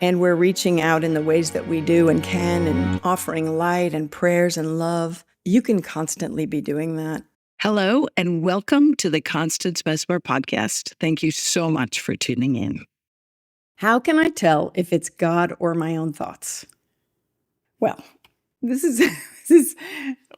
and we're reaching out in the ways that we do and can and offering light and prayers and love, you can constantly be doing that. Hello, and welcome to the Constance Messmer Podcast. Thank you so much for tuning in. How can I tell if it's God or my own thoughts? Well, this is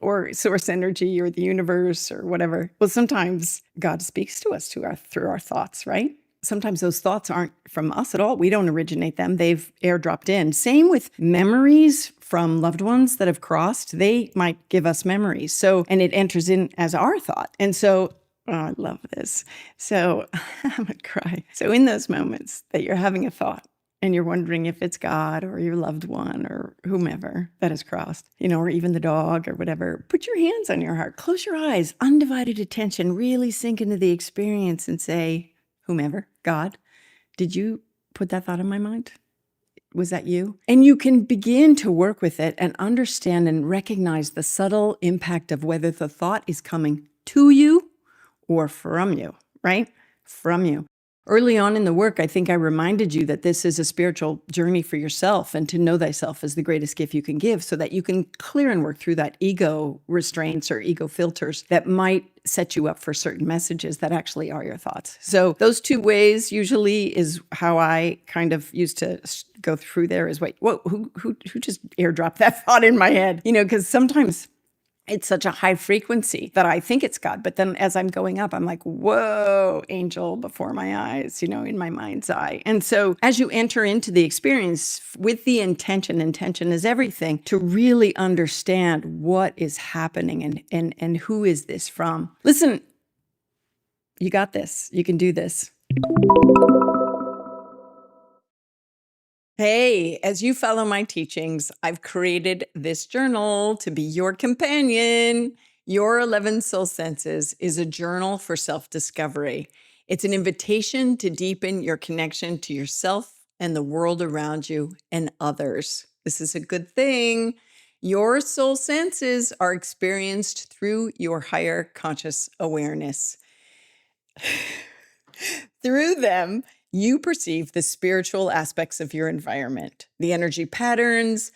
or source energy or the universe or whatever. Well, sometimes God speaks to us through our thoughts, right? Sometimes those thoughts aren't from us at all. We don't originate them. They've airdropped in. Same with memories from loved ones that have crossed. They might give us memories. And it enters in as our thought. And so, oh, I love this. So I'm gonna cry. So in those moments that you're having a thought and you're wondering if it's God or your loved one or whomever that has crossed, or even the dog or whatever, put your hands on your heart, close your eyes, undivided attention, really sink into the experience and say, whomever, God, did you put that thought in my mind? Was that you? And you can begin to work with it and understand and recognize the subtle impact of whether the thought is coming to you or from you, right? From you. Early on in the work, I think I reminded you that this is a spiritual journey for yourself, and to know thyself is the greatest gift you can give, so that you can clear and work through that ego restraints or ego filters that might set you up for certain messages that actually are your thoughts. So those two ways usually is how I kind of used to go through there is, wait, who just airdropped that thought in my head? Because sometimes it's such a high frequency that I think it's God. But then as I'm going up, I'm like, whoa, angel before my eyes, in my mind's eye. And so as you enter into the experience with the intention is everything, to really understand what is happening and who is this from. Listen, you got this. You can do this. Hey, as you follow my teachings, I've created this journal to be your companion. Your 11 Soul Senses is a journal for self-discovery. It's an invitation to deepen your connection to yourself and the world around you and others. This is a good thing. Your soul senses are experienced through your higher conscious awareness. Through them, you perceive the spiritual aspects of your environment, the energy patterns,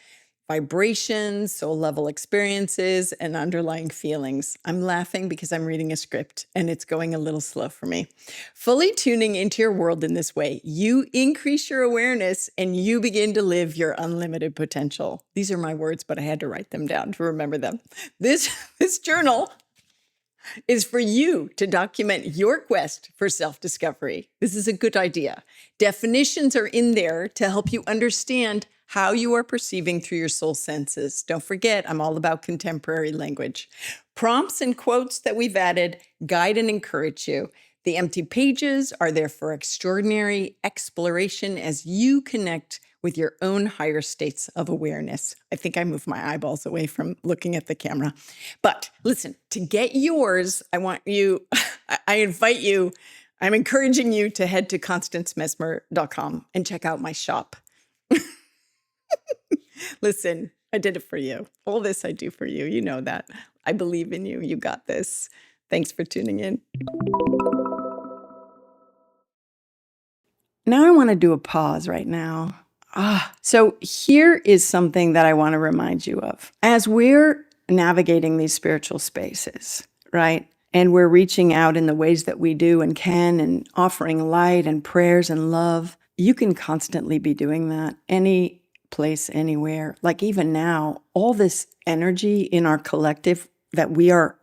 vibrations, soul level experiences, and underlying feelings. I'm laughing because I'm reading a script and it's going a little slow for me. Fully tuning into your world in this way, you increase your awareness and you begin to live your unlimited potential. These are my words, but I had to write them down to remember them. This journal is for you to document your quest for self-discovery. This is a good idea. Definitions are in there to help you understand how you are perceiving through your soul senses. Don't forget, I'm all about contemporary language. Prompts and quotes that we've added guide and encourage you. The empty pages are there for extraordinary exploration as you connect with your own higher states of awareness. I think I moved my eyeballs away from looking at the camera. But listen, to get yours, I invite you, I'm encouraging you to head to constancemessmer.com and check out my shop. Listen, I did it for you. All this I do for you. You know that. I believe in you. You got this. Thanks for tuning in. Now I want to do a pause right now. So here is something that I want to remind you of. As we're navigating these spiritual spaces, right? And we're reaching out in the ways that we do and can and offering light and prayers and love, you can constantly be doing that any place, anywhere. Like even now, all this energy in our collective that we are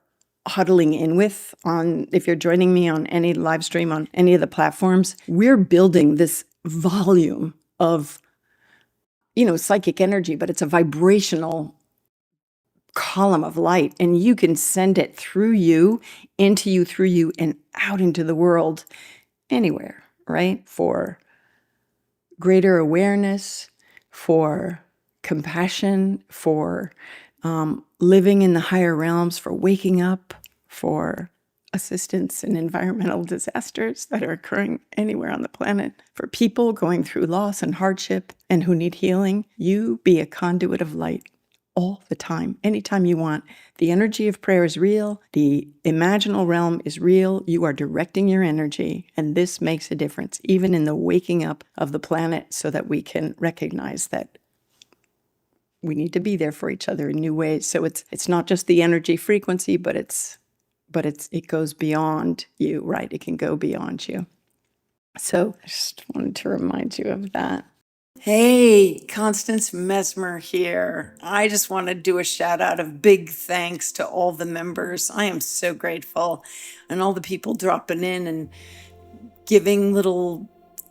huddling in with if you're joining me on any live stream on any of the platforms, we're building this volume of psychic energy, but it's a vibrational column of light, and you can send it through you, into you, through you, and out into the world anywhere, right? For greater awareness, for compassion, for living in the higher realms, for waking up, for assistance in environmental disasters that are occurring anywhere on the planet, for people going through loss and hardship and who need healing. You be a conduit of light all the time, anytime you want. The energy of prayer is real. The imaginal realm is real. You are directing your energy, and this makes a difference, even in the waking up of the planet, so that we can recognize that we need to be there for each other in new ways. So it's not just the energy frequency, but it goes beyond you, right? It can go beyond you. So I just wanted to remind you of that. Hey, Constance Messmer here. I just want to do a shout out of big thanks to all the members. I am so grateful, and all the people dropping in and giving little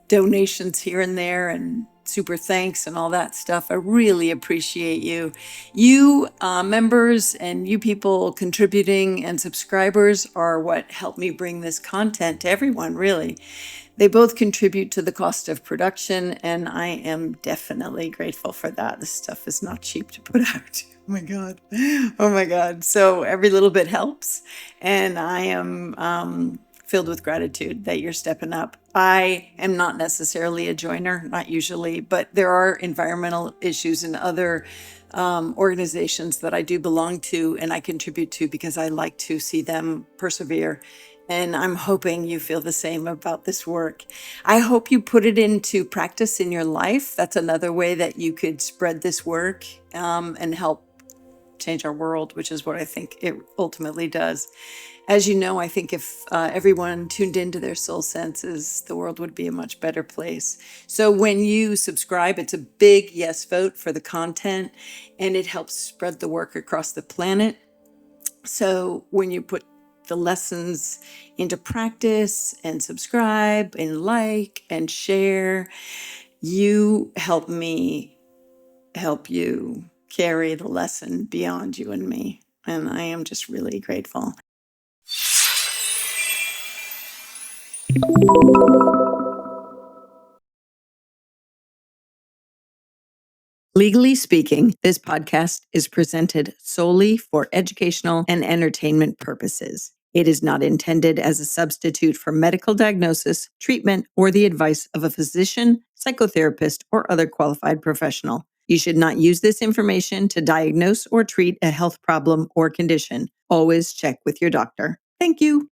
donations here and there and super thanks and all that stuff. I really appreciate you. You members and you people contributing and subscribers are what help me bring this content to everyone, really. They both contribute to the cost of production, and I am definitely grateful for that. This stuff is not cheap to put out. Oh my God. Oh my God. So every little bit helps, and I am filled with gratitude that you're stepping up. I am not necessarily a joiner, not usually, but there are environmental issues in other organizations that I do belong to and I contribute to because I like to see them persevere. And I'm hoping you feel the same about this work. I hope you put it into practice in your life. That's another way that you could spread this work and help change our world, which is what I think it ultimately does. As you know, I think if everyone tuned into their soul senses, the world would be a much better place. So when you subscribe, it's a big yes vote for the content, and it helps spread the work across the planet. So when you put the lessons into practice and subscribe and like and share, you help me help you carry the lesson beyond you and me. And I am just really grateful. Legally speaking, this podcast is presented solely for educational and entertainment purposes. It is not intended as a substitute for medical diagnosis, treatment, or the advice of a physician, psychotherapist, or other qualified professional. You should not use this information to diagnose or treat a health problem or condition. Always check with your doctor. Thank you.